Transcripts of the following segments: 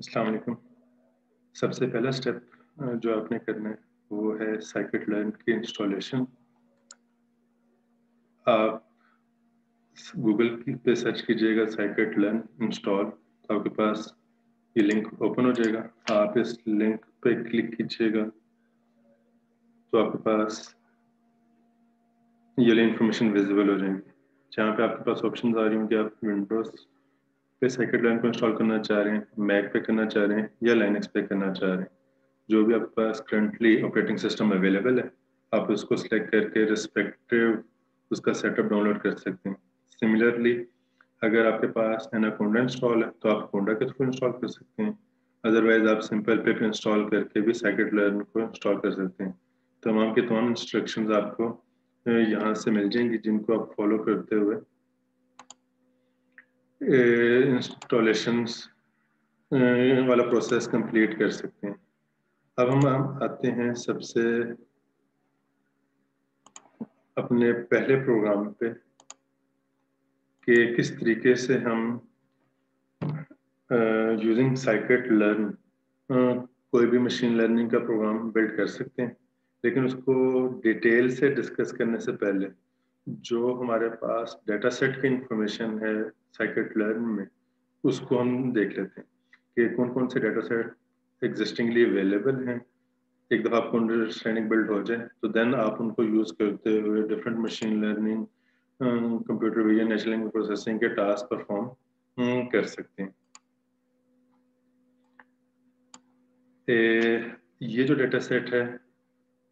अस्सलाम वालेकुम। सबसे पहला स्टेप जो आपने करना है वो है साइकिट लर्न की इंस्टॉलेशन। आप गूगल पे सर्च कीजिएगा साइकिट लर्न इंस्टॉल, तो आपके पास ये लिंक ओपन हो जाएगा। आप इस लिंक पे क्लिक कीजिएगा तो आपके पास ये इंफॉर्मेशन विजिबल हो जाएंगी, जहाँ पे आपके पास ऑप्शन आ रही होंगी। आप विंडोज पे साइकिट लर्न को इंस्टॉल करना चाह रहे हैं, मैक पे करना चाह रहे हैं या लाइनक्स पे करना चाह रहे हैं, जो भी आपके पास करंटली ऑपरेटिंग सिस्टम अवेलेबल है आप उसको सिलेक्ट करके रिस्पेक्टिव उसका सेटअप डाउनलोड कर सकते हैं। सिमिलरली अगर आपके पास एनाकोंडा इंस्टॉल है तो आप कोंडा के थ्रू इंस्टॉल कर सकते हैं। अदरवाइज आप सिंपल पिप इंस्टॉल करके भी साइकिट लर्न को इंस्टॉल कर सकते हैं। तमाम के तमाम इंस्ट्रक्शंस आपको यहाँ से मिल जाएंगी, जिनको आप फॉलो करते हुए इंस्टॉलेशंस वाला प्रोसेस कंप्लीट कर सकते हैं। अब हम आते हैं सबसे अपने पहले प्रोग्राम पे कि किस तरीके से हम यूजिंग साइकिट लर्न कोई भी मशीन लर्निंग का प्रोग्राम बिल्ड कर सकते हैं। लेकिन उसको डिटेल से डिस्कस करने से पहले जो हमारे पास डेटा सेट की इंफॉर्मेशन है साइकिट लर्न में, उसको हम देख लेते हैं कि कौन कौन से डेटा सेट एग्जिस्टिंगली अवेलेबल हैं। एक दफ़ा आपको अंडरस्टैंडिंग बिल्ड हो जाए तो देन आप उनको यूज़ करते हुए different machine learning, computer vision, natural language processing के टास्क परफॉर्म कर सकते हैं। ये जो डेटा सेट है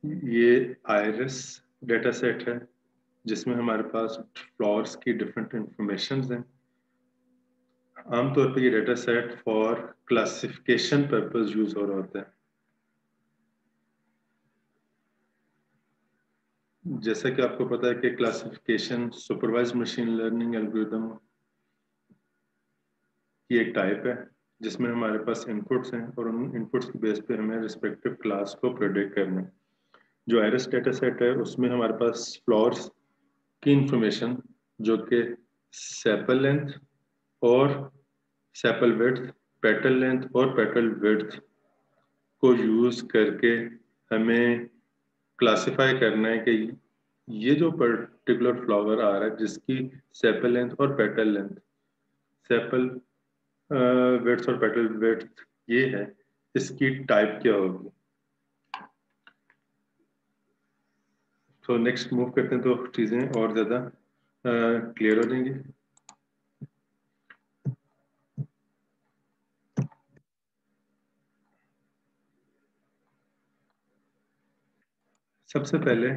ये आयरस डेटा सेट है, जिसमें हमारे पास फ्लावर्स की डिफरेंट इंफॉर्मेशन हैं। आमतौर पर ये data set for classification purpose use हो रहा होता है। जैसा कि आपको पता है कि classification supervised machine learning algorithm की एक टाइप है, जिसमें हमारे पास इनपुट्स हैं और उन इनपुट्स की बेस पे हमें रिस्पेक्टिव क्लास को प्रेडिक्ट करना है। जो आयरस डेटा सेट है उसमें हमारे पास फ्लावर्स की इंफॉर्मेशन, जो कि सेपल लेंथ और सेपल विड्थ, पेटल लेंथ और पेटल विड्थ को यूज करके हमें क्लासिफाई करना है कि ये जो पर्टिकुलर फ्लावर आ रहा है जिसकी सेपल लेंथ और पेटल लेंथ, सेपल विड्थ और पेटल विड्थ ये है, इसकी टाइप क्या होगी। तो नेक्स्ट मूव करते हैं तो चीज़ें और ज़्यादा क्लियर हो जाएंगी। सबसे पहले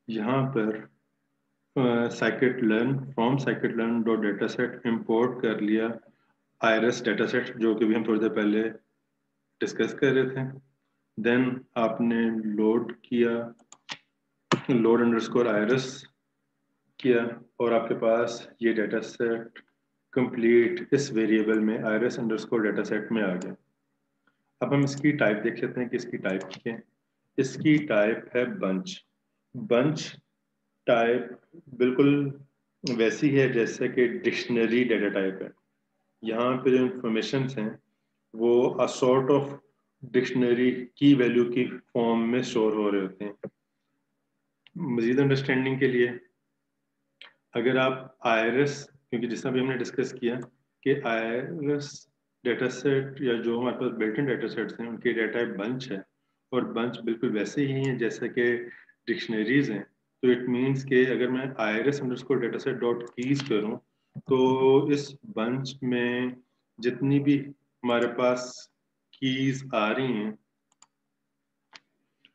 यहाँ पर scikit learn from scikit learn dot data set import कर लिया आयरस डेटा सेट, जो कि भी हम थोड़ी देर पहले डिस्कस कर रहे थे। देन आपने लोड किया, लोड अंडरस्कोर आयरस किया और आपके पास ये डेटा सेट कंप्लीट इस वेरिएबल में आयरस अंडरस्कोर डेटा सेट में आ गया। अब हम इसकी टाइप देख लेते हैं कि इसकी टाइप क्या है। इसकी टाइप है बंच। बंच टाइप बिल्कुल वैसी है जैसे कि डिक्शनरी डेटा टाइप है। यहाँ पे जो इंफॉर्मेशन हैं वो असॉर्ट ऑफ डिक्शनरी की वैल्यू की फॉर्म में स्टोर हो रहे होते हैं। मजीद अंडरस्टैंडिंग के लिए अगर आप आयरस, क्योंकि जिस भी हमने डिस्कस किया कि आयरस डेटा सेट या जो हमारे पास बिल्ट इन डेटा सेट्स हैं उनकी डेटा टाइप बंच है और बंच बिल्कुल वैसे ही हैं जैसे कि डिक्शनरीज हैं। तो इट मीन्स कि अगर मैं iris underscore data set dot keys करूँ तो इस बंच में जितनी भी हमारे पास कीज आ रही हैं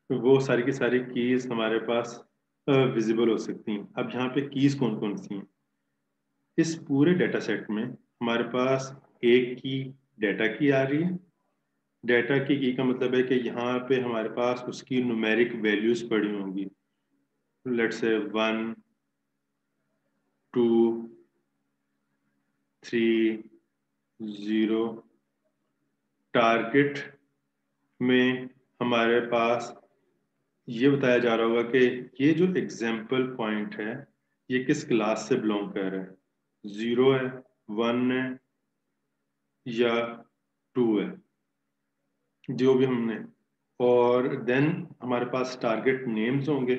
वो सारी की सारी कीज हमारे पास विजिबल हो सकती हैं। अब यहाँ पे कीज कौन कौन सी हैं, इस पूरे डेटा सेट में हमारे पास एक की डेटा की आ रही है। डेटा की का मतलब है कि यहाँ पे हमारे पास उसकी न्यूमेरिक वैल्यूज पड़ी होंगी। Let's say 1 2 3 0। टारगेट में हमारे पास ये बताया जा रहा होगा कि ये जो एग्जाम्पल पॉइंट है ये किस क्लास से बिलोंग कर रहा है, 0 है, 1 है या 2 है, जो भी हमने। और देन हमारे पास टारगेट नेम्स होंगे।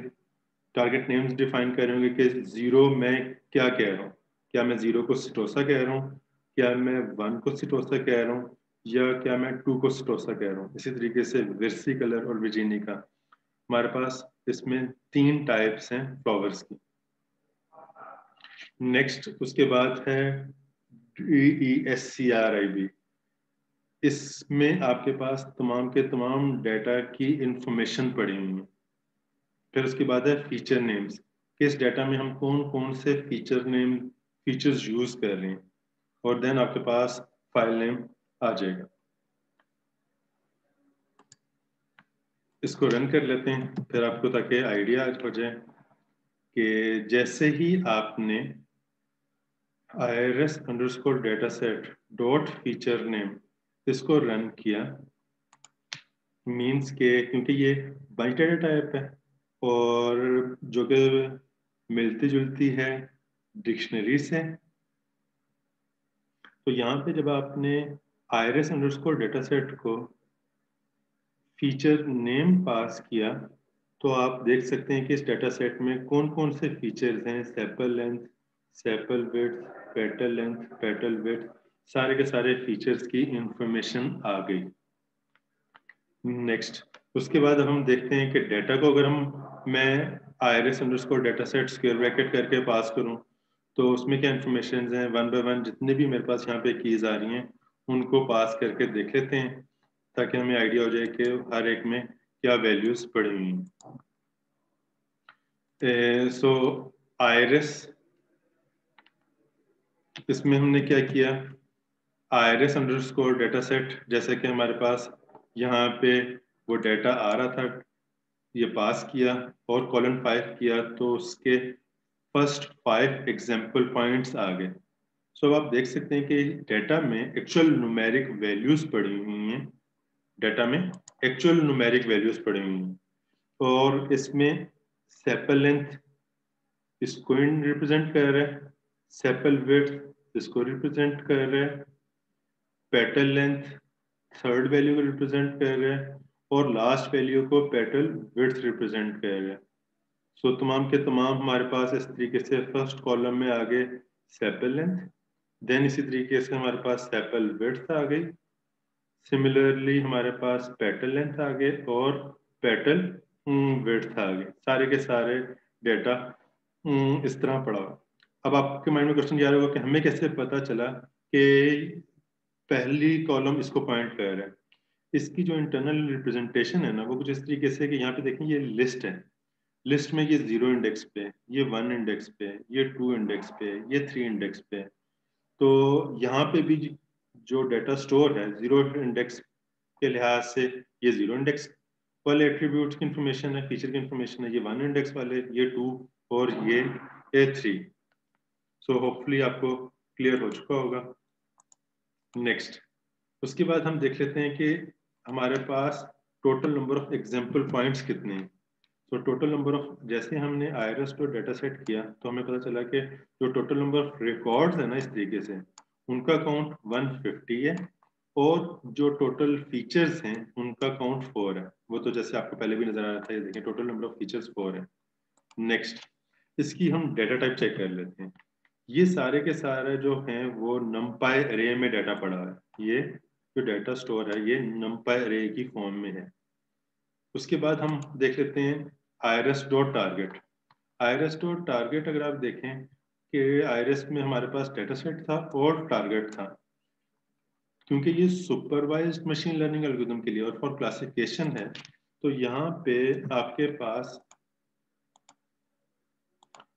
टारगेट नेम्स डिफाइन कर रहे होंगे कि 0 मैं क्या कह रहा हूँ, क्या मैं 0 को सिटोसा कह रहा हूँ, क्या मैं 1 को सिटोसा कह रहा हूँ, या क्या मैं 2 को सिटोसा कह रहा हूँ। इसी तरीके से versicolor और virginica, हमारे पास इसमें 3 टाइप्स हैं फ्लावर्स की। नेक्स्ट उसके बाद है DESCRIB। इसमें आपके पास तमाम के तमाम डाटा की इंफॉर्मेशन पड़ी हुई है। फिर उसके बाद है फीचर नेम्स, कि इस डाटा में हम कौन कौन से फीचर्स यूज कर रहे हैं। और देन आपके पास फाइल नेम आ जाएगा। इसको रन कर लेते हैं फिर आपको, ताकि आइडिया हो जाए कि जैसे ही आपने irs_dataset.featureName इसको रन किया, मीन्स के क्योंकि ये बाइट डाटा टाइप है और जो कि मिलती जुलती है डिक्शनरी से, तो यहाँ पे जब आपने irs_dataset को फीचर नेम पास किया, तो आप देख सकते हैं कि इस डाटा सेट में कौन कौन से फीचर्स हैं। Sepal length, sepal width, petal length, petal width, सारे के सारे फीचर्स की इंफॉर्मेशन आ गई। नेक्स्ट उसके बाद अब हम देखते हैं कि डाटा को अगर मैं irs_dataset स्क्वायर ब्रैकेट करके पास करूं, तो उसमें क्या इंफॉर्मेशन हैं। 1 बाय 1 जितने भी मेरे पास यहाँ पे कीज आ रही हैं उनको पास करके देख लेते हैं, ताकि हमें आइडिया हो जाए कि हर एक में क्या वैल्यूज पड़ी हुई हैं। सो आयरस, इसमें हमने क्या किया, irs_dataset, जैसे कि हमारे पास यहाँ पे वो डाटा आ रहा था, ये पास किया और कॉलन 5 किया, तो उसके फर्स्ट 5 एग्जाम्पल पॉइंट्स आ गए। सो अब आप देख सकते हैं कि डाटा में एक्चुअल न्यूमेरिक वैल्यूज पड़ी हुई हैं। डाटा में एक्चुअल न्यूमेरिक वैल्यूज पड़ी हुई हैं, और इसमें सेपल लेंथ इसको रिप्रेजेंट कर रहा है, सेपल विड्थ इसको रिप्रेजेंट कर रहा है, पेटल लेंथ थर्ड वैल्यू को रिप्रेजेंट कर रहा है, और लास्ट वैल्यू को पेटल विड्थ रिप्रेजेंट कर रहा है। सो तमाम के तमाम हमारे पास इस तरीके से फर्स्ट कॉलम में आ गए सेपल लेंथ, देन इसी तरीके से हमारे पास सेपल विड्थ आ गई, सिमिलरली हमारे पास पेटल लेंथ आ गए और पेटल विड्थ आ गए। सारे के सारे डेटा इस तरह पड़ा हुआ। अब आपके माइंड में क्वेश्चन ये आ रहा होगा कि हमें कैसे पता चला कि पहली कॉलम इसको पॉइंट कर रहा है। इसकी जो इंटरनल रिप्रेजेंटेशन है ना, वो कुछ इस तरीके से कि यहाँ पे देखें ये लिस्ट है। लिस्ट में ये 0 इंडेक्स पे, ये 1 इंडेक्स पे, ये 2 इंडेक्स पे, ये 3 इंडेक्स पे। तो यहाँ पे भी जो डाटा स्टोर है 0 इंडेक्स के लिहाज से, ये 0 इंडेक्स वाले एट्रीब्यूट्स की इंफॉर्मेशन है, फीचर की इंफॉर्मेशन है। ये 1 इंडेक्स वाले, ये 2 और ये 3। सो होपफुली आपको क्लियर हो चुका होगा। नेक्स्ट उसके बाद हम देख लेते हैं कि हमारे पास total number of example points कितने हैं। तो टोटल नंबर ऑफ, जैसे हमने आयरस को डाटा सेट किया तो हमें पता चला कि जो टोटल नंबर ऑफ रिकॉर्ड्स है ना, इस तरीके से उनका काउंट 150 है, और जो टोटल फीचर्स हैं उनका काउंट 4 है। वो तो जैसे आपको पहले भी नजर आ रहा था, ये देखें टोटल नंबर ऑफ फीचर्स 4 है। नेक्स्ट इसकी हम डाटा टाइप चेक कर लेते हैं। ये सारे के सारे जो हैं वो numpy अरे में डाटा पड़ा है। ये जो डाटा स्टोर है ये numpy अरे की फॉर्म में है। उसके बाद हम देख लेते हैं irs.target। irs.target अगर आप देखें कि irs में हमारे पास डाटा सेट था और टारगेट था, क्योंकि ये सुपरवाइज्ड मशीन लर्निंग एल्गोरिथम के लिए और फॉर क्लासिफिकेशन है, तो यहाँ पे आपके पास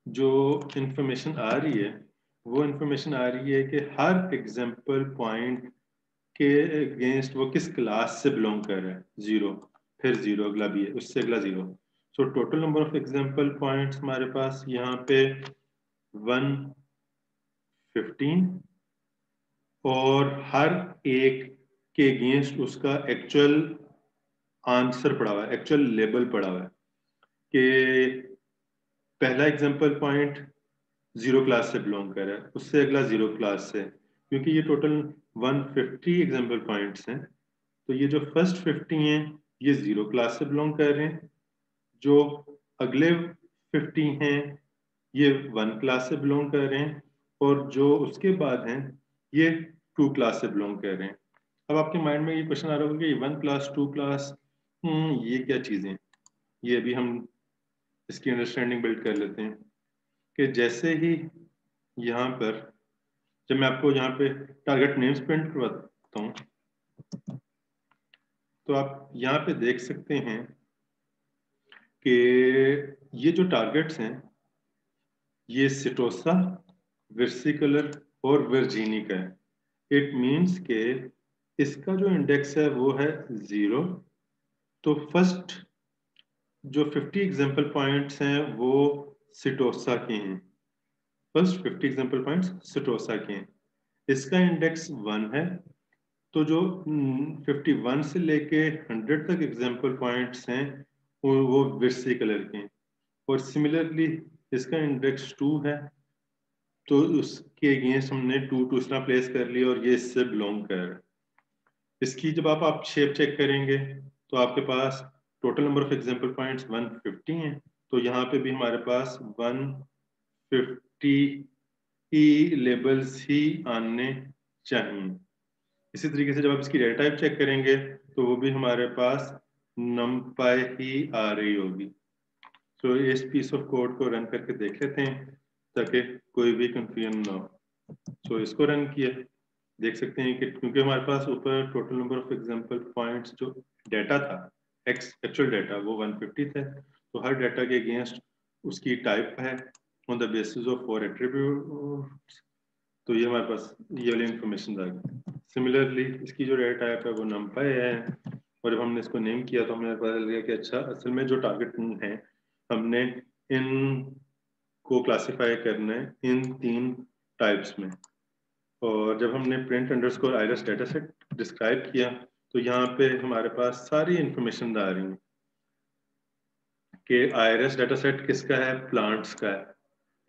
जो इंफॉर्मेशन आ रही है वो इंफॉर्मेशन आ रही है कि हर एग्जाम्पल पॉइंट के अगेंस्ट वो किस क्लास से बिलोंग कर रहा है। 0, फिर 0, अगला भी है, उससे अगला 0। So total number of example points हमारे पास यहाँ पे 115, और हर एक के अगेंस्ट उसका एक्चुअल आंसर पड़ा हुआ है, एक्चुअल लेबल पड़ा हुआ है कि पहला एग्जाम्पल पॉइंट 0 क्लास से बिलोंग कर रहा है, उससे अगला 0 क्लास से, क्योंकि ये टोटल 150 एग्जाम्पल पॉइंट्स हैं, तो ये जो फर्स्ट 50 हैं ये 0 क्लास से बिलोंग कर रहे हैं, जो अगले 50 हैं ये 1 क्लास से बिलोंग कर रहे हैं, और जो उसके बाद हैं ये 2 क्लास से बिलोंग कर रहे हैं। अब आपके माइंड में ये क्वेश्चन आ रहा होगा कि 1 क्लास 2 क्लास, ये क्या चीजें, ये अभी हम इसकी अंडरस्टैंडिंग बिल्ड कर लेते हैं कि जैसे ही यहाँ पर जब मैं आपको यहाँ पे टारगेट नेम्स प्रिंट करवाता हूँ, तो आप यहाँ पे देख सकते हैं कि ये जो टारगेट्स हैं ये सिटोसा, वर्सिकुलर और वर्जीनी का है। इट मीन्स के इसका जो इंडेक्स है वो है 0। तो फर्स्ट जो 50 एग्जाम्पल पॉइंट्स हैं वो सिटोसा के हैं, फर्स्ट 50 एग्जाम्पल पॉइंट्स सिटोसा के हैं, इसका इंडेक्स 1 है। तो जो 51 से लेके 100 तक एग्जाम्पल पॉइंट्स हैं वो विर्सी कलर के हैं, और सिमिलरली इसका इंडेक्स 2 है, तो उसके अगेंस्ट हमने 2 दूसरा प्लेस कर लिया और ये इससे बिलोंग कर रहा है। इसकी जब आप शेप चेक करेंगे तो आपके पास total number of example points 150 हैं, तो यहाँ पे भी हमारे पास 150 ही लेबल्स ही आने चाहिए। इसी तरीके से जब आप इसकी डेटा टाइप चेक करेंगे तो वो भी हमारे पास numpy ही आ रही होगी। तो इस पीस ऑफ कोड को रन करके देख लेते हैं ताकि कोई भी कंफ्यूजन ना हो। तो इसको रन किया, देख सकते हैं कि क्योंकि हमारे पास ऊपर total number of example points जो डाटा था एक्चुअल डाटा वो 150 थे, तो हर डाटा के अगेंस्ट उसकी टाइप है on the basis of 4 attributes, तो ये हमारे पास ये वाली इंफॉर्मेशन आ गई। सिमिलरली इसकी जो डाटा टाइप है वो numpy है, और जब हमने इसको नेम किया तो हमें पता चल गया कि अच्छा असल में जो टारगेट है हमने इन को क्लासिफाई करना है इन 3 टाइप्स में। और जब हमने print underscore iris data set describe किया तो यहाँ पे हमारे पास सारी इंफॉर्मेशन आ रही है कि आइरस डाटा सेट किसका है, प्लांट्स का है।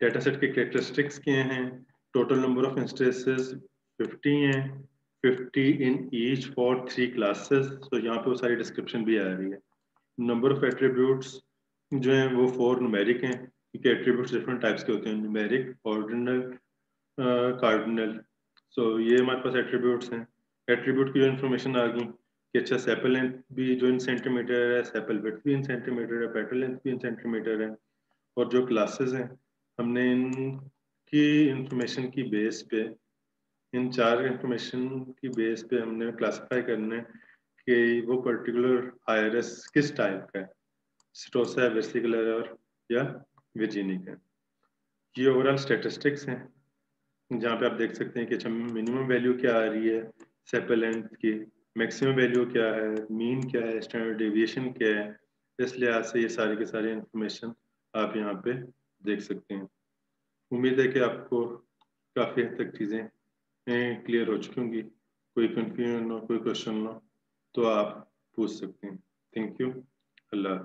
डाटा सेट के कैरेक्टरिस्टिक्स क्या हैं, टोटल नंबर ऑफ इंस्टेंसेस 50 हैं, 50 इन ईच फॉर 3 क्लासेस, तो यहाँ पे वो सारी डिस्क्रिप्शन भी आ रही है। नंबर ऑफ एट्रीब्यूट्स जो हैं वो 4 न्यूमेरिक हैं, क्योंकि एट्रीब्यूट्स डिफरेंट टाइप्स के होते हैं, न्यूमेरिक, ऑर्डिनल, कार्डिनल। सो ये हमारे पास एट्रीब्यूट्स हैं। एट्रीब्यूट की जो इन्फॉर्मेशन आ गई कि अच्छा सेपल लेंथ भी जो इन सेंटीमीटर है, सेपल विड्थ भी इन सेंटीमीटर है, पेटल लेंथ भी इन सेंटीमीटर है, और जो क्लासेस हैं हमने इनकी इंफॉर्मेशन की बेस पे, इन 4 इंफॉर्मेशन की बेस पे हमने क्लासिफाई करना है कि वो पर्टिकुलर आयरस किस टाइप का है, स्टोसा, वेसिकुलर और या वर्जीनिक है। ये ओवरऑल स्टैटिस्टिक्स हैं जहाँ पे आप देख सकते हैं कि अच्छा मिनिमम वैल्यू क्या आ रही है सेपल लेंथ की, मैक्सिमम वैल्यू क्या है, मीन क्या है, स्टैंडर्ड डेविएशन क्या है। इस लिहाज से ये सारी की सारी इंफॉर्मेशन आप यहाँ पे देख सकते हैं। उम्मीद है कि आपको काफ़ी हद तक चीज़ें क्लियर हो चुकी होंगी। कोई कंफ्यूजन हो, कोई क्वेश्चन हो तो आप पूछ सकते हैं। Thank you. अल्लाह।